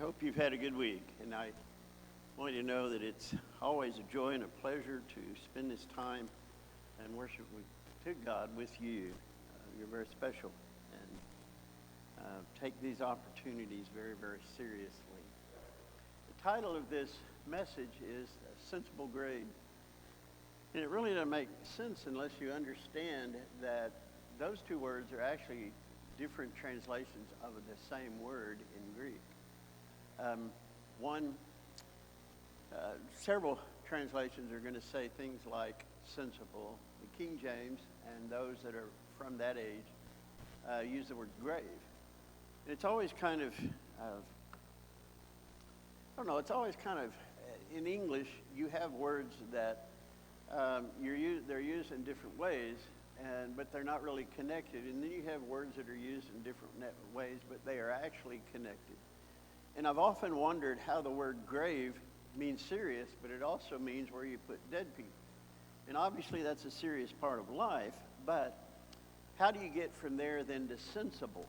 Hope you've had a good week, and I want you to know that it's always a joy and a pleasure to spend this time and worship to God with you. You're very special, and take these opportunities very, very seriously. The title of this message is Sensible Grade, and it really doesn't make sense unless you understand that those two words are actually different translations of the same word in Greek. Several translations are going to say things like sensible. The King James and those that are from that age use the word grave. And it's always kind of, in English, you have words that they're used in different ways, but they're not really connected. And then you have words that are used in different ways, but they are actually connected. And I've often wondered how the word grave means serious, but it also means where you put dead people. And obviously that's a serious part of life, but how do you get from there then to sensible?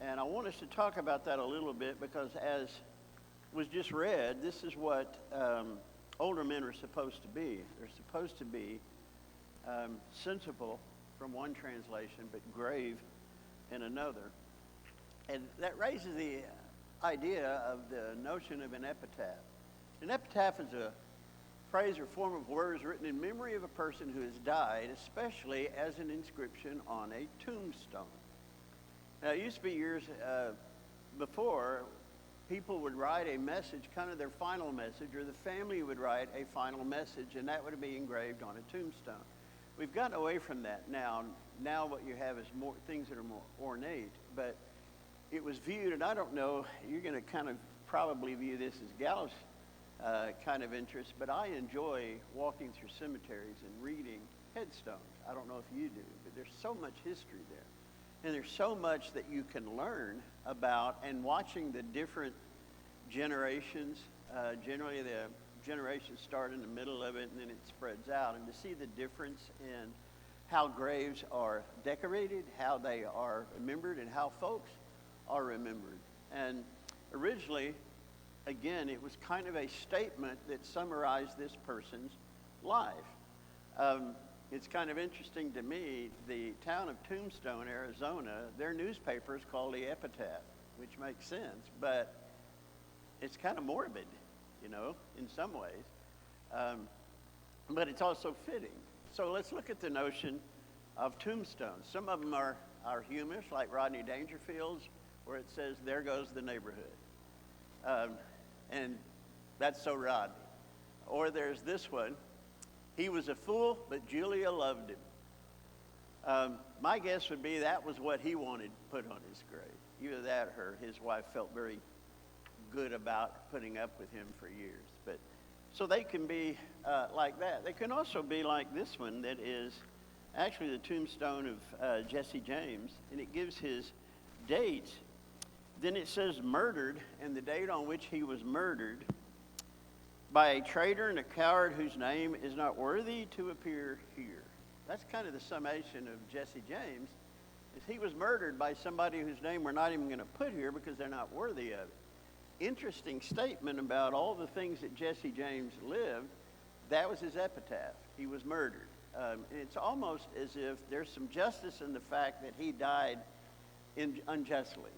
And I want us to talk about that a little bit because as was just read, this is what older men are supposed to be. They're supposed to be sensible from one translation, but grave in another. And that raises the idea of the notion of an epitaph. An epitaph is a phrase or form of words written in memory of a person who has died, especially as an inscription on a tombstone. Now, it used to be years before, people would write a message, kind of their final message, or the family would write a final message, and that would be engraved on a tombstone. We've gotten away from that now. Now what you have is more things that are more ornate, but it was viewed, and I don't know, you're going to kind of probably view this as gallows kind of interest, but I enjoy walking through cemeteries and reading headstones. I don't know if you do, but there's so much history there. And there's so much that you can learn about, and watching the different generations, generally the generations start in the middle of it and then it spreads out, and to see the difference in how graves are decorated, how they are remembered, and how folks are remembered. And originally, again, it was kind of a statement that summarized this person's life. It's kind of interesting to me, the town of Tombstone, Arizona, their newspaper is called the Epitaph, which makes sense, but it's kind of morbid, in some ways. But it's also fitting. So let's look at the notion of tombstones. Some of them are humorous, like Rodney Dangerfield's, where it says, "There goes the neighborhood." And that's so Rodney. Or there's this one, "He was a fool, but Julia loved him." My guess would be that was what he wanted put on his grave. Either that or his wife felt very good about putting up with him for years. But so they can be like that. They can also be like this one that is actually the tombstone of Jesse James, and it gives his date. Then it says murdered, and the date on which he was murdered, by a traitor and a coward whose name is not worthy to appear here. That's kind of the summation of Jesse James, is he was murdered by somebody whose name we're not even going to put here because they're not worthy of it. Interesting statement about all the things that Jesse James lived. That was his epitaph. He was murdered. It's almost as if there's some justice in the fact that he died unjustly,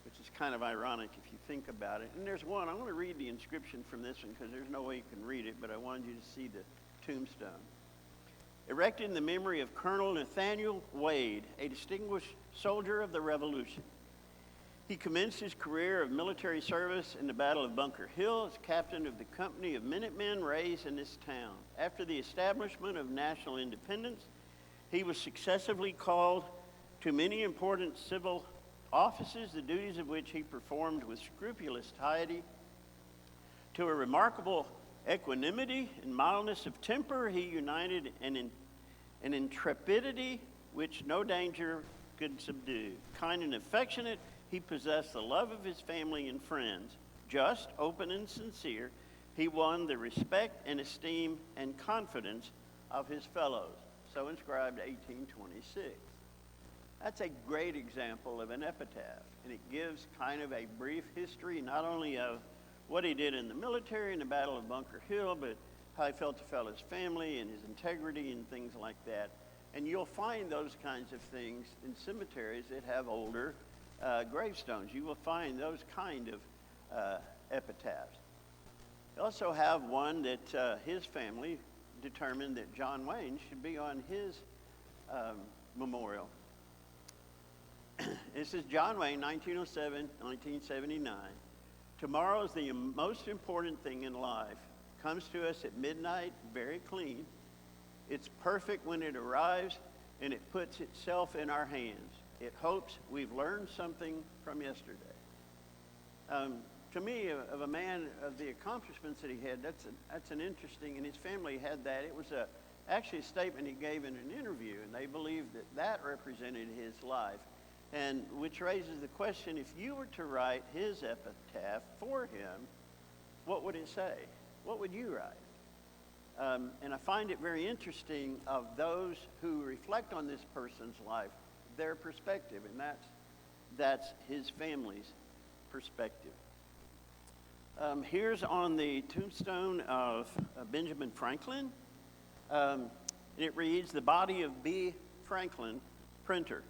which is kind of ironic if you think about it. And there's one, I want to read the inscription from this one because there's no way you can read it, but I wanted you to see the tombstone. Erected in the memory of Colonel Nathaniel Wade, a distinguished soldier of the Revolution. He commenced his career of military service in the Battle of Bunker Hill as captain of the company of Minutemen raised in this town. After the establishment of national independence, he was successively called to many important civil offices, the duties of which he performed with scrupulous piety. To a remarkable equanimity and mildness of temper, he united an intrepidity which no danger could subdue. Kind and affectionate, he possessed the love of his family and friends. Just, open, and sincere, he won the respect and esteem and confidence of his fellows. So inscribed 1826. That's a great example of an epitaph, and it gives kind of a brief history, not only of what he did in the military in the Battle of Bunker Hill, but how he felt about his family and his integrity and things like that. And you'll find those kinds of things in cemeteries that have older gravestones. You will find those kind of epitaphs. You also have one that his family determined that John Wayne should be on his memorial. This is John Wayne, 1907, 1979. Tomorrow is the most important thing in life. Comes to us at midnight, very clean. It's perfect when it arrives, and it puts itself in our hands. It hopes we've learned something from yesterday. To me, of a man of the accomplishments that he had, that's an interesting, and his family had that. It was actually a statement he gave in an interview, and they believed that represented his life. And which raises the question, if you were to write his epitaph for him, what would it say? What would you write? And I find it very interesting of those who reflect on this person's life, their perspective, and that's his family's perspective. Here's on the tombstone of Benjamin Franklin. It reads, "The body of B. Franklin, printer.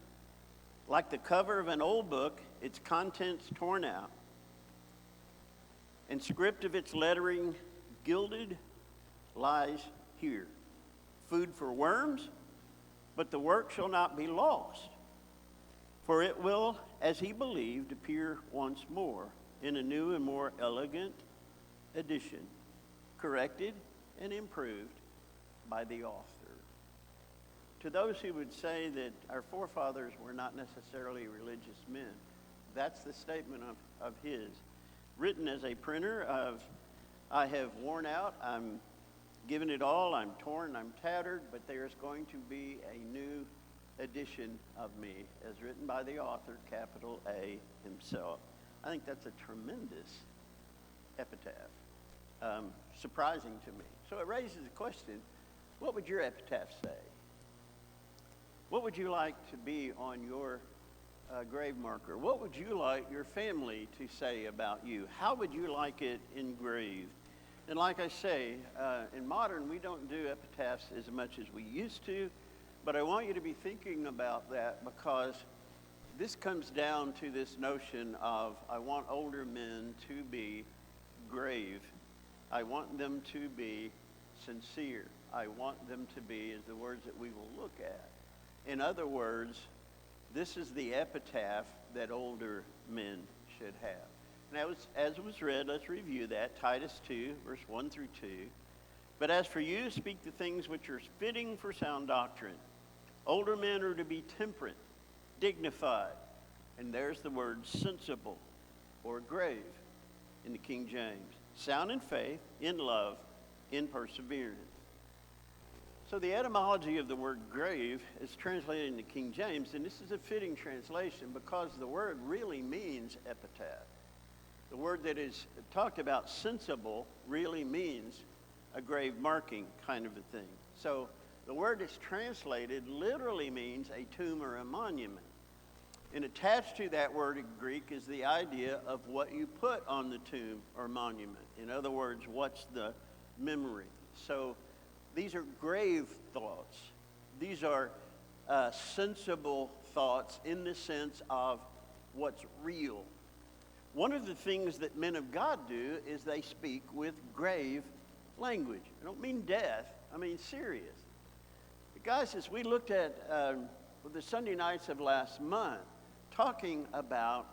Like the cover of an old book, its contents torn out, and script of its lettering gilded, lies here. Food for worms, but the work shall not be lost, for it will, as he believed, appear once more in a new and more elegant edition, corrected and improved by the author." To those who would say that our forefathers were not necessarily religious men, that's the statement of his. Written as a printer of, "I have worn out, I'm given it all, I'm torn, I'm tattered, but there's going to be a new edition of me," as written by the author, capital A, himself. I think that's a tremendous epitaph, surprising to me. So it raises the question, what would your epitaph say? What would you like to be on your grave marker? What would you like your family to say about you? How would you like it engraved? And like I say, in modern, we don't do epitaphs as much as we used to, but I want you to be thinking about that, because this comes down to this notion of, I want older men to be grave. I want them to be sincere. I want them to be, is the words that we will look at. In other words, this is the epitaph that older men should have. Now, as was read, let's review that. Titus 2, verse 1 through 2. "But as for you, speak the things which are fitting for sound doctrine. Older men are to be temperate, dignified," and there's the word sensible or grave in the King James. "Sound in faith, in love, in perseverance." So the etymology of the word grave is translated into King James, and this is a fitting translation because the word really means epitaph. The word that is talked about, sensible, really means a grave marking kind of a thing. So the word that's translated literally means a tomb or a monument. And attached to that word in Greek is the idea of what you put on the tomb or monument. In other words, what's the memory? So these are grave thoughts. These are sensible thoughts in the sense of what's real. One of the things that men of God do is they speak with grave language. I don't mean death, I mean serious. But guys, as we looked at the Sunday nights of last month, talking about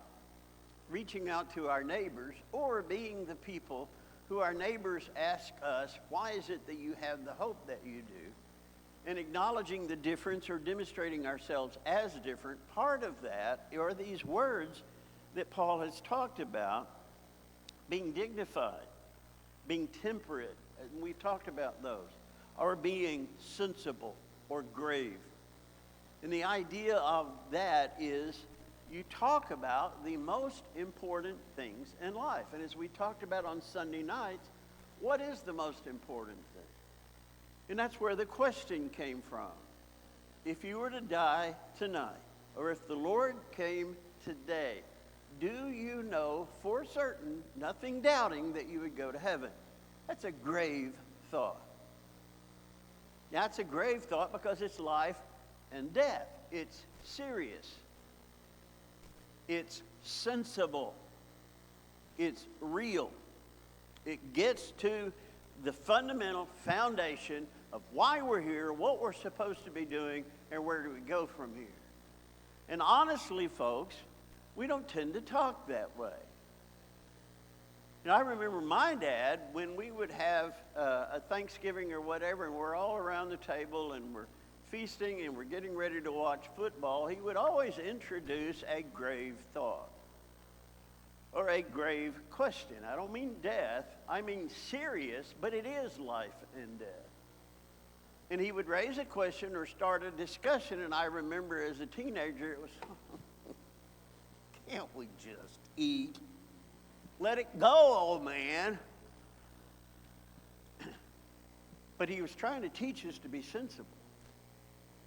reaching out to our neighbors or being the people who our neighbors ask us, why is it that you have the hope that you do? And acknowledging the difference or demonstrating ourselves as different, part of that are these words that Paul has talked about, being dignified, being temperate, and we've talked about those, or being sensible or grave. And the idea of that is you talk about the most important things in life. And as we talked about on Sunday nights, what is the most important thing? And that's where the question came from. If you were to die tonight, or if the Lord came today, do you know for certain, nothing doubting, that you would go to heaven? That's a grave thought. That's a grave thought because it's life and death. It's serious. It's sensible. It's real. It gets to the fundamental foundation of why we're here, what we're supposed to be doing, and where do we go from here. And honestly, folks, we don't tend to talk that way. I remember my dad, when we would have a Thanksgiving or whatever, and we're all around the table and we're feasting and we're getting ready to watch football, he would always introduce a grave thought or a grave question. I don't mean death, I mean serious, but it is life and death. And he would raise a question or start a discussion, and I remember as a teenager, it was, can't we just eat? Let it go, old man. But he was trying to teach us to be sensible.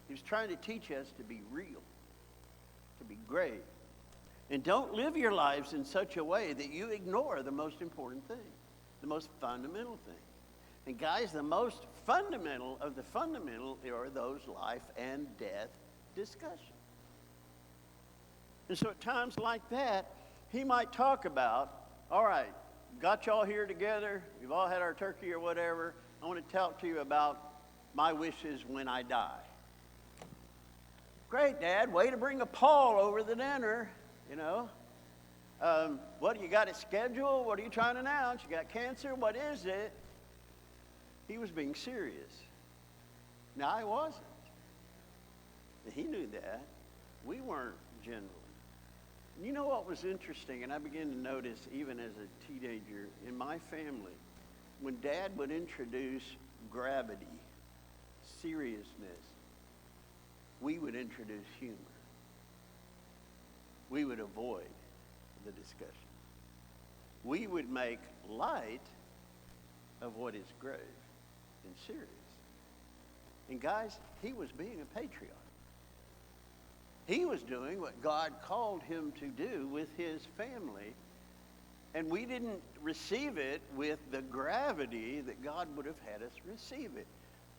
He was trying to teach us to be real, to be grave. And don't live your lives in such a way that you ignore the most important thing, the most fundamental thing. And guys, the most fundamental of the fundamental are those life and death discussions. And so at times like that, he might talk about, all right, got y'all here together, we've all had our turkey or whatever, I want to talk to you about my wishes when I die. Great, Dad, way to bring a Paul over the dinner, you know. What, you got it scheduled? What are you trying to announce? You got cancer? What is it? He was being serious. Now, I wasn't. He knew that. We weren't generally. And you know what was interesting, and I began to notice even as a teenager in my family, when Dad would introduce gravity, seriousness, we would introduce humor. We would avoid the discussion. We would make light of what is grave and serious. And guys, he was being a patriarch. He was doing what God called him to do with his family, and we didn't receive it with the gravity that God would have had us receive it.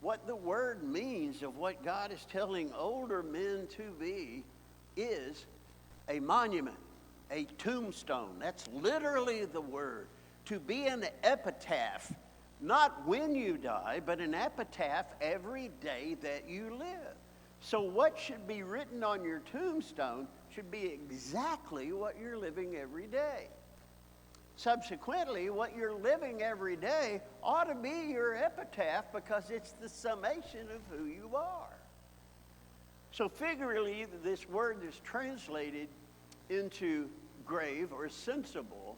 What the word means of what God is telling older men to be is a monument, a tombstone. That's literally the word. To be an epitaph, not when you die, but an epitaph every day that you live. So what should be written on your tombstone should be exactly what you're living every day. Subsequently, what you're living every day ought to be your epitaph because it's the summation of who you are. So figuratively, this word is translated into grave or sensible.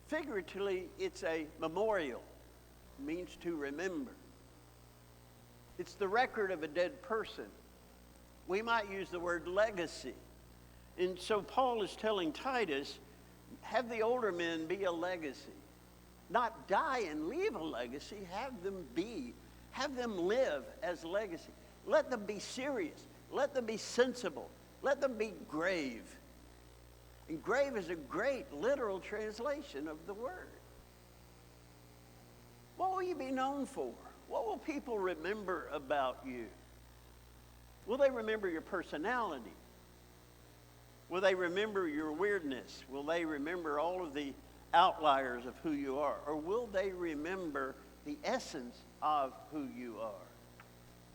Figuratively, it's a memorial. It means to remember. It's the record of a dead person. We might use the word legacy. And so Paul is telling Titus, have the older men be a legacy. Not die and leave a legacy, have them live as legacy. Let them be serious. Let them be sensible. Let them be grave. And grave is a great literal translation of the word. What will you be known for? What will people remember about you? Will they remember your personality? Will they remember your weirdness? Will they remember all of the outliers of who you are? Or will they remember the essence of who you are?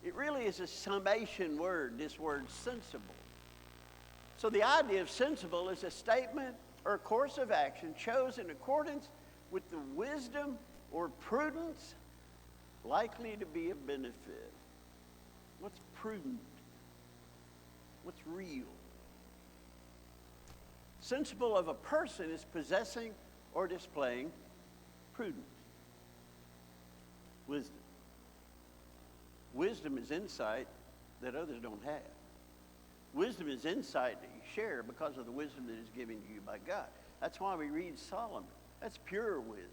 It really is a summation word, this word sensible. So the idea of sensible is a statement or a course of action chosen in accordance with the wisdom or prudence likely to be of benefit. What's prudent? What's real? Sensible of a person is possessing or displaying prudence. Wisdom. Wisdom is insight that others don't have. Wisdom is insight that you share because of the wisdom that is given to you by God. That's why we read Solomon. That's pure wisdom.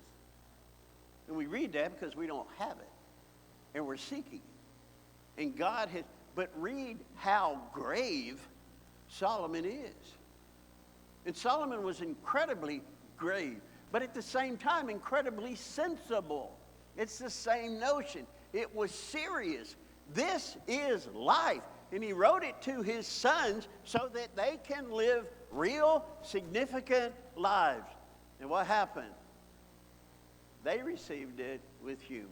And we read that because we don't have it. And we're seeking it. And God has, but read how grave Solomon is. And Solomon was incredibly grave, but at the same time, incredibly sensible. It's the same notion. It was serious. This is life. And he wrote it to his sons so that they can live real, significant lives. And what happened? They received it with humor.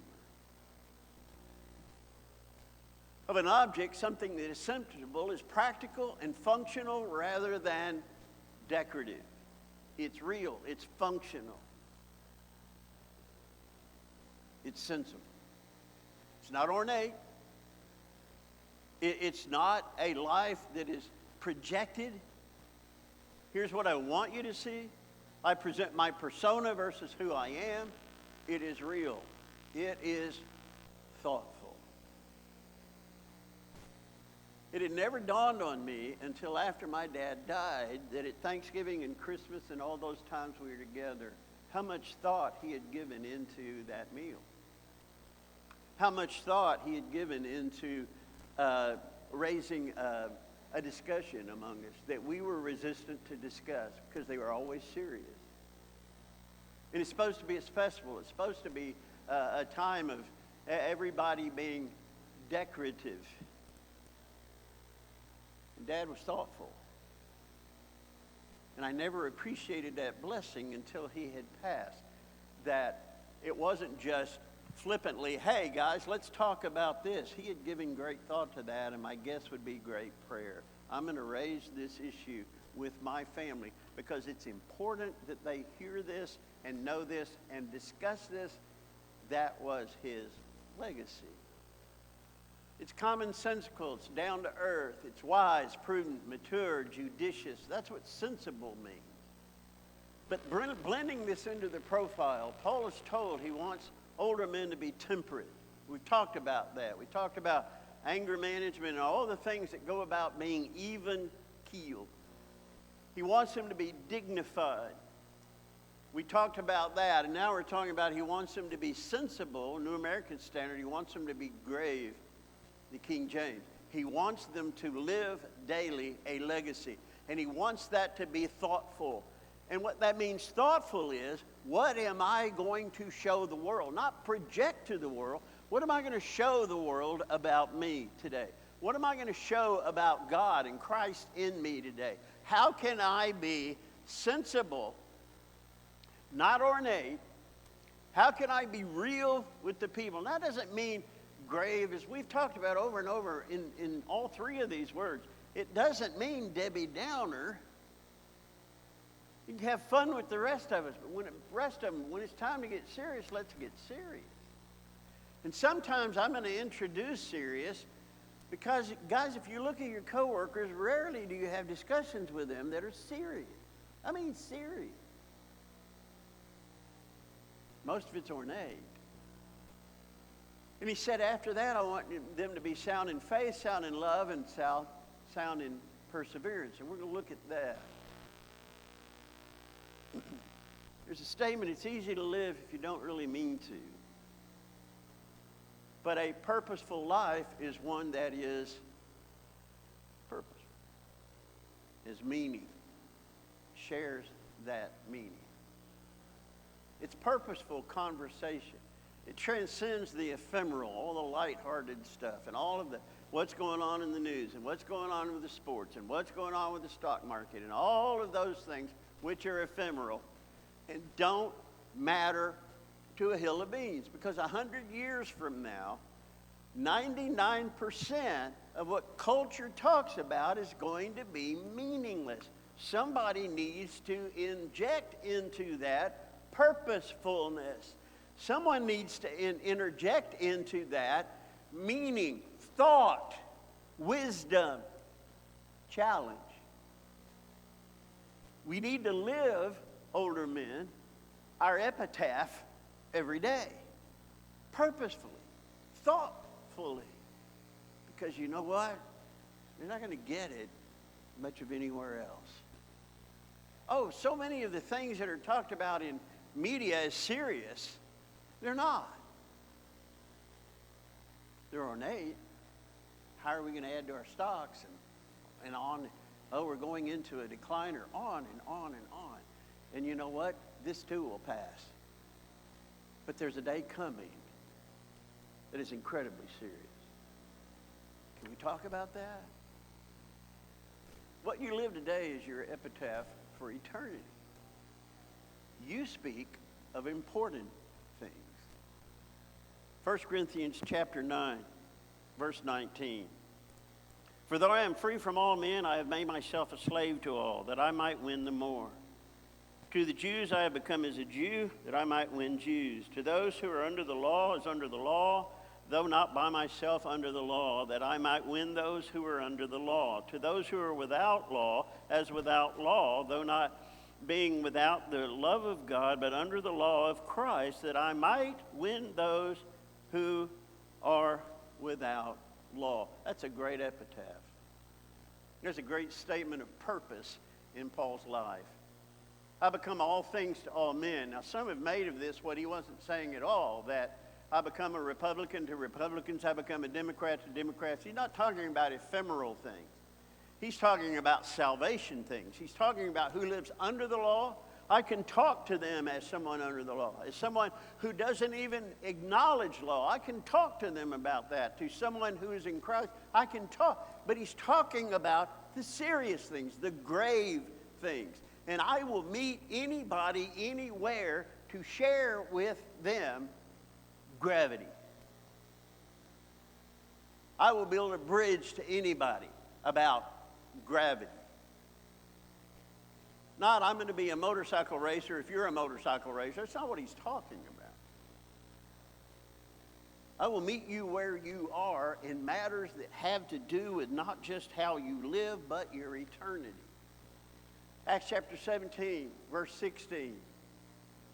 Of an object, something that is sensible is practical and functional rather than decorative. It's real. It's functional. It's sensible. It's not ornate. It's not a life that is projected. Here's what I want you to see. I present my persona versus who I am. It is real. It is thoughtful. It had never dawned on me until after my dad died that at Thanksgiving and Christmas and all those times we were together, how much thought he had given into that meal. How much thought he had given into raising a discussion among us that we were resistant to discuss because they were always serious. And it's supposed to be a festival. It's supposed to be a time of everybody being decorative. And Dad was thoughtful. And I never appreciated that blessing until he had passed. That it wasn't just flippantly, hey guys, let's talk about this. He had given great thought to that, and my guess would be great prayer. I'm going to raise this issue with my family because it's important that they hear this and know this and discuss this. That was his legacy. It's commonsensical, it's down to earth, it's wise, prudent, mature, judicious. That's what sensible means. But blending this into the profile, Paul is told he wants older men to be temperate. We've talked about that. We talked about anger management and all the things that go about being even-keeled. He wants them to be dignified. We talked about that, and now we're talking about he wants them to be sensible, New American Standard. He wants them to be grave, the King James. He wants them to live daily a legacy, and he wants that to be thoughtful. And what that means thoughtful is, what am I going to show the world? Not project to the world. What am I going to show the world about me today? What am I going to show about God and Christ in me today? How can I be sensible, not ornate? How can I be real with the people? And that doesn't mean grave, as we've talked about over and over in all three of these words. It doesn't mean Debbie Downer. You can have fun with the rest of us, but when it's time to get serious, let's get serious. And sometimes I'm going to introduce serious because, guys, if you look at your coworkers, rarely do you have discussions with them that are serious. I mean serious. Most of it's ornate. And he said after that, I want them to be sound in faith, sound in love, and sound in perseverance. And we're going to look at that. There's a statement, it's easy to live if you don't really mean to. But a purposeful life is one that is purposeful, is meaning, shares that meaning. It's purposeful conversation. It transcends the ephemeral, all the lighthearted stuff, and all of what's going on in the news, and what's going on with the sports, and what's going on with the stock market, and all of those things which are ephemeral and don't matter to a hill of beans. Because 100 years from now, 99% of what culture talks about is going to be meaningless. Somebody needs to inject into that purposefulness. Someone needs to interject into that meaning, thought, wisdom, challenge. We need to live, older men, our epitaph every day, purposefully, thoughtfully. Because you know what? You're not going to get it much of anywhere else. Oh, so many of the things that are talked about in media as serious, they're not. They're ornate. How are we going to add to our stocks and on? Oh, we're going into a decline, or on and on and on. And you know what? This too will pass. But there's a day coming that is incredibly serious. Can we talk about that? What you live today is your epitaph for eternity. You speak of important things. 1 Corinthians chapter 9, verse 19. For though I am free from all men, I have made myself a slave to all, that I might win the more. To the Jews I have become as a Jew, that I might win Jews. To those who are under the law, as under the law, though not by myself under the law, that I might win those who are under the law. To those who are without law, as without law, though not being without the love of God, but under the law of Christ, that I might win those who are without law. That's a great epitaph. There's a great statement of purpose in Paul's life. I become all things to all men. Now, some have made of this what he wasn't saying at all, that I become a Republican to Republicans, I become a Democrat to Democrats. He's not talking about ephemeral things. He's talking about salvation things. He's talking about who lives under the law. I can talk to them as someone under the law. As someone who doesn't even acknowledge law, I can talk to them about that. To someone who is in Christ, I can talk. But he's talking about the serious things, the grave things. And I will meet anybody, anywhere, to share with them gravity. I will build a bridge to anybody about gravity. Not, I'm going to be a motorcycle racer if you're a motorcycle racer. That's not what he's talking about. I will meet you where you are in matters that have to do with not just how you live, but your eternity. Acts chapter 17, verse 16.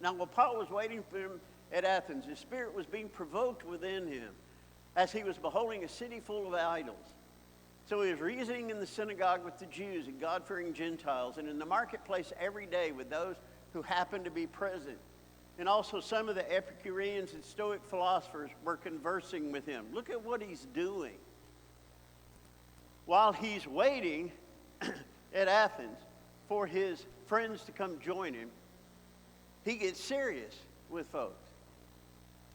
Now, while Paul was waiting for him at Athens, his spirit was being provoked within him as he was beholding a city full of idols. So he was reasoning in the synagogue with the Jews and God-fearing Gentiles, and in the marketplace every day with those who happened to be present. And also some of the Epicureans and Stoic philosophers were conversing with him. Look at what he's doing. While he's waiting at Athens for his friends to come join him, he gets serious with folks.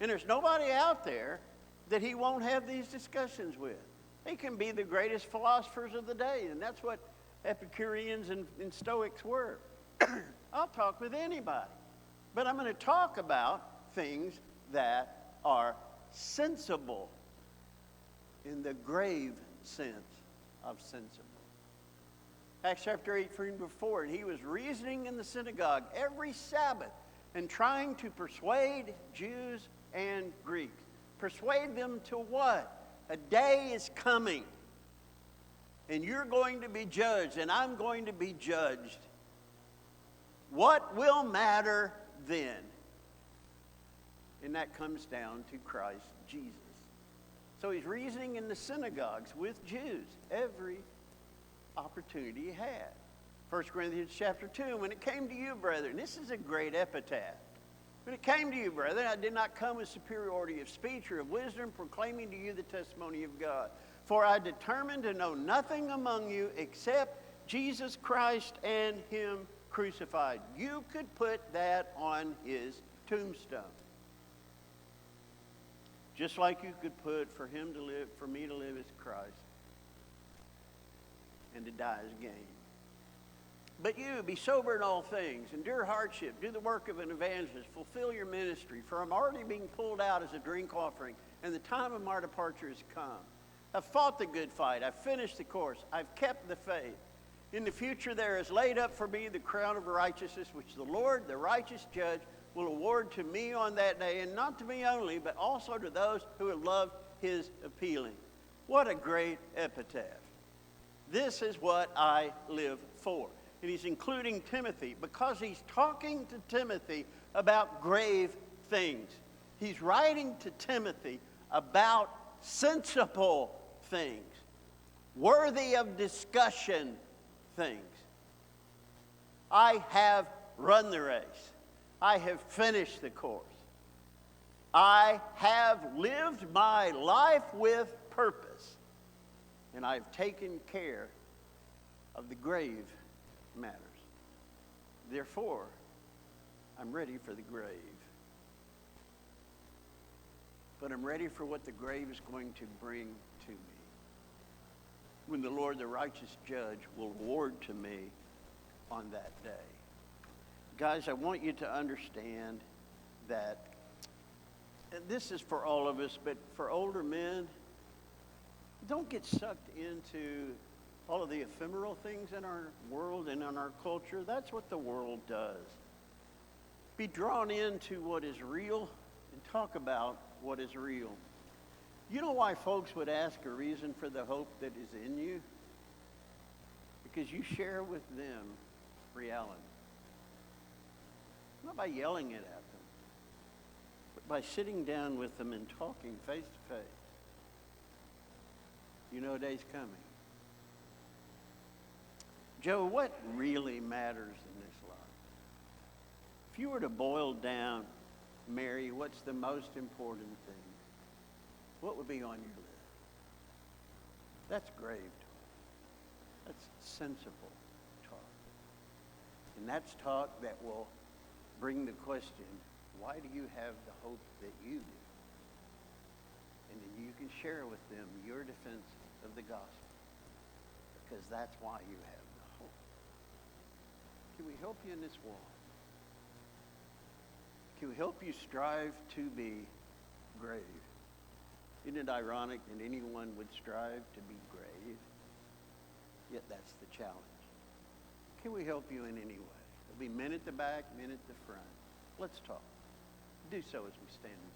And there's nobody out there that he won't have these discussions with. They can be the greatest philosophers of the day, and that's what Epicureans and Stoics were. I'll talk with anybody, but I'm going to talk about things that are sensible in the grave sense of sensible. Acts chapter 8, 3-4, and he was reasoning in the synagogue every Sabbath and trying to persuade Jews and Greeks. Persuade them to what? A day is coming, and you're going to be judged, and I'm going to be judged. What will matter then? And that comes down to Christ Jesus. So he's reasoning in the synagogues with Jews every opportunity he had. 1 Corinthians chapter 2, when it came to you, brethren, this is a great epitaph. When it came to you, brethren, I did not come with superiority of speech or of wisdom, proclaiming to you the testimony of God. For I determined to know nothing among you except Jesus Christ and him crucified. You could put that on his tombstone. Just like you could put for him to live, for me to live as Christ, and to die as gain. But you, be sober in all things, endure hardship, do the work of an evangelist, fulfill your ministry, for I'm already being pulled out as a drink offering, and the time of my departure has come. I've fought the good fight, I've finished the course, I've kept the faith. In the future there is laid up for me the crown of righteousness, which the Lord, the righteous judge, will award to me on that day, and not to me only, but also to those who have loved his appealing. What a great epitaph. This is what I live for. And he's including Timothy because he's talking to Timothy about grave things. He's writing to Timothy about sensible things, worthy of discussion things. I have run the race. I have finished the course. I have lived my life with purpose. And I've taken care of the grave matters. Therefore, I'm ready for the grave. But I'm ready for what the grave is going to bring to me. When the Lord, the righteous judge, will award to me on that day. Guys, I want you to understand that this is for all of us, but for older men, don't get sucked into all of the ephemeral things in our world and in our culture. That's what the world does. Be drawn into what is real and talk about what is real. You know why folks would ask a reason for the hope that is in you? Because you share with them reality. Not by yelling it at them, but by sitting down with them and talking face to face. You know a day's coming. Joe, what really matters in this life? If you were to boil down, Mary, what's the most important thing? What would be on your list? That's grave talk. That's sensible talk. And that's talk that will bring the question, why do you have the hope that you do? And then you can share with them your defense of the gospel. Because that's why you have the hope. Can we help you in this walk? Can we help you strive to be grave? Isn't it ironic that anyone would strive to be grave? Yet that's the challenge. Can we help you in any way? There'll be men at the back, men at the front. Let's talk. Do so as we stand and